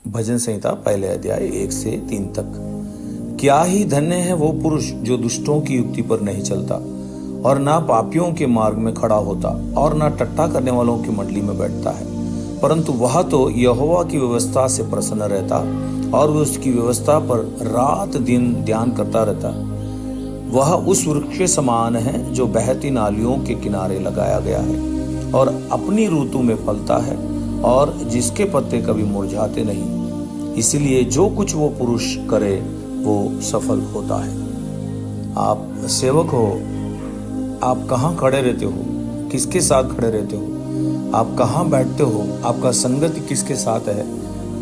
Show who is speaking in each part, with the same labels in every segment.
Speaker 1: भजन संहिता पहले अध्याय 1 से 3 तक। क्या ही धन्य है वो पुरुष जो दुष्टों की युक्ति पर नहीं चलता और ना पापियों के मार्ग में खड़ा होता और ना टट्टा करने वालों की मंडली में बैठता है, परंतु वह तो यहोवा की व्यवस्था से प्रसन्न रहता और वह उसकी व्यवस्था पर रात दिन ध्यान करता रहता। वह उस वृक्ष के समान है जो बहती नालियों के किनारे लगाया गया है और अपनी ऋतु में फलता है और जिसके पत्ते कभी मुरझाते नहीं। इसलिए जो कुछ वो पुरुष करे वो सफल होता है। आप सेवक हो, आप कहाँ खड़े रहते हो, किसके साथ खड़े रहते हो, आप कहाँ बैठते हो, आपका संगति किसके साथ है,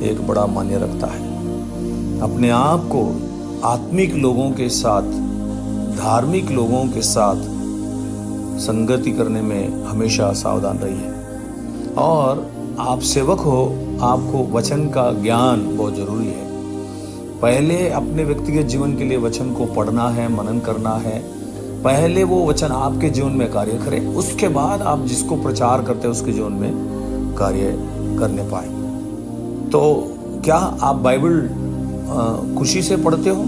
Speaker 1: एक बड़ा मायने रखता है। अपने आप को आत्मिक लोगों के साथ, धार्मिक लोगों के साथ संगति करने में हमेशा सावधान रहिए। और आप सेवक हो, आपको वचन का ज्ञान बहुत जरूरी है। पहले अपने व्यक्तिगत जीवन के लिए वचन को पढ़ना है, मनन करना है। पहले वो वचन आपके जीवन में कार्य करे, उसके बाद आप जिसको प्रचार करते हैं उसके जीवन में कार्य करने पाए। तो क्या आप बाइबल खुशी से पढ़ते हो?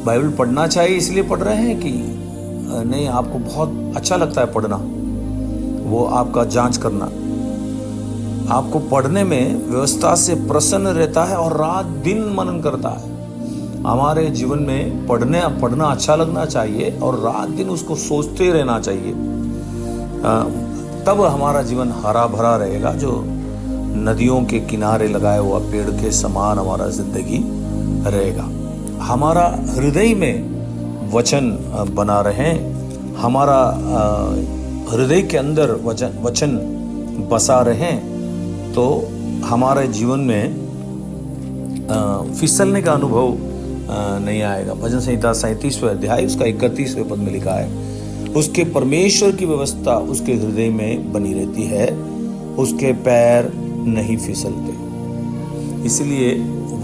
Speaker 1: बाइबल पढ़ना चाहिए इसलिए पढ़ रहे हैं कि नहीं आपको बहुत अच्छा लगता है पढ़ना? वो आपका जांच करना। आपको पढ़ने में व्यवस्था से प्रसन्न रहता है और रात दिन मनन करता है। हमारे जीवन में पढ़ना अच्छा लगना चाहिए और रात दिन उसको सोचते रहना चाहिए। तब हमारा जीवन हरा भरा रहेगा, जो नदियों के किनारे लगाया हुआ पेड़ के समान हमारा जिंदगी रहेगा। हमारा हृदय में वचन बना रहे, हमारा हृदय के अंदर वचन बसा रहे, तो हमारे जीवन में फिसलने का अनुभव नहीं आएगा। भजन संहिता 37वें अध्याय उसका 31वें पद में लिखा है, उसके परमेश्वर की व्यवस्था उसके हृदय में बनी रहती है, उसके पैर नहीं फिसलते। इसलिए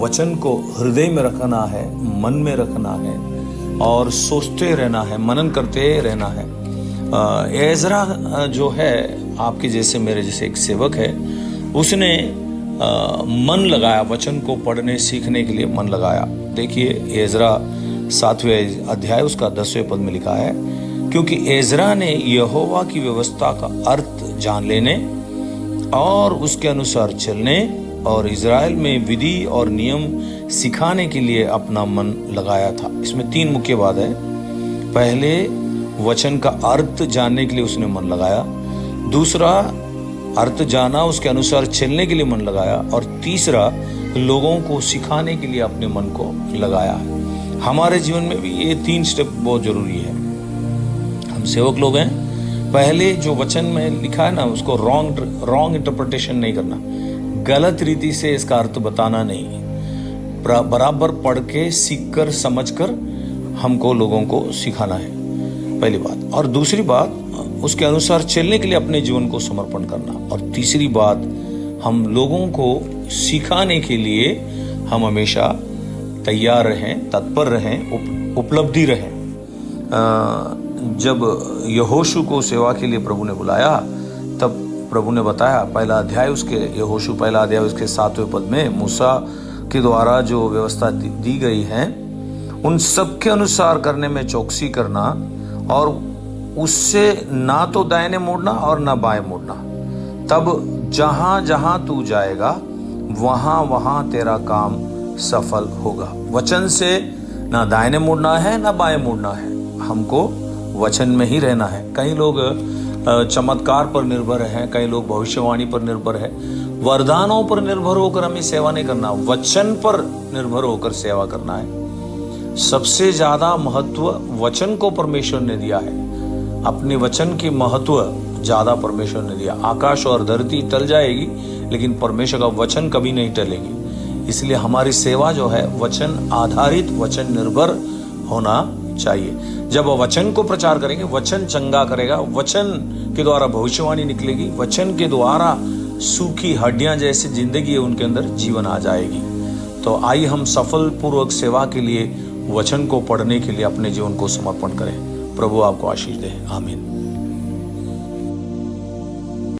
Speaker 1: वचन को हृदय में रखना है, मन में रखना है और सोचते रहना है, मनन करते रहना है। एजरा जो है आपके जैसे, मेरे जैसे एक सेवक है, उसने मन लगाया, वचन को पढ़ने सीखने के लिए मन लगाया। देखिए एजरा 7वें अध्याय उसका 10वें पद में लिखा है, क्योंकि एजरा ने यहोवा की व्यवस्था का अर्थ जान लेने और उसके अनुसार चलने और इज़राइल में विधि और नियम सिखाने के लिए अपना मन लगाया था। इसमें 3 मुख्य बात है। पहले वचन का अर्थ जानने के लिए उसने मन लगाया, दूसरा अर्थ जाना, उसके अनुसार चलने के लिए मन लगाया, और तीसरा लोगों को सिखाने के लिए अपने मन को लगाया है। हमारे जीवन में भी ये 3 स्टेप बहुत जरूरी है। हम सेवक लोग हैं, पहले जो वचन में लिखा है ना, उसको रॉन्ग इंटरप्रिटेशन नहीं करना, गलत रीति से इसका अर्थ बताना नहीं, बराबर पढ़ के सीख कर समझ कर हमको लोगों को सिखाना है, पहली बात। और दूसरी बात, उसके अनुसार चलने के लिए अपने जीवन को समर्पण करना। और तीसरी बात, हम लोगों को सिखाने के लिए हम हमेशा तैयार रहें, तत्पर रहें, उपलब्धि रहें। जब यहोशू को सेवा के लिए प्रभु ने बुलाया, तब प्रभु ने बताया, पहला अध्याय उसके, यहोशू पहला अध्याय उसके 7वें पद में, मूसा के द्वारा जो व्यवस्था दी गई है उन सब के अनुसार करने में चौकसी करना और उससे ना तो दाहिने मुड़ना और ना बाएं मुड़ना, तब जहां जहां तू जाएगा वहां वहां तेरा काम सफल होगा। वचन से ना दाहिने मुड़ना है ना बाएं मुड़ना है, हमको वचन में ही रहना है। कई लोग चमत्कार पर निर्भर हैं, कई लोग भविष्यवाणी पर निर्भर है। वरदानों पर निर्भर होकर हमें सेवा नहीं करना, वचन पर निर्भर होकर सेवा करना है। सबसे ज्यादा महत्व वचन को परमेश्वर ने दिया है। अपने वचन की महत्व ज्यादा परमेश्वर ने दिया। आकाश और धरती टल जाएगी लेकिन परमेश्वर का वचन कभी नहीं टलेगी। इसलिए हमारी सेवा जो है वचन आधारित, वचन निर्भर होना चाहिए। जब वचन को प्रचार करेंगे, वचन चंगा करेगा, वचन के द्वारा भविष्यवाणी निकलेगी, वचन के द्वारा सूखी हड्डियां जैसी जिंदगी है उनके अंदर जीवन आ जाएगी। तो आइए हम सफल पूर्वक सेवा के लिए वचन को पढ़ने के लिए अपने जीवन को समर्पण करें। प्रभु आपको आशीष दे। आमीन।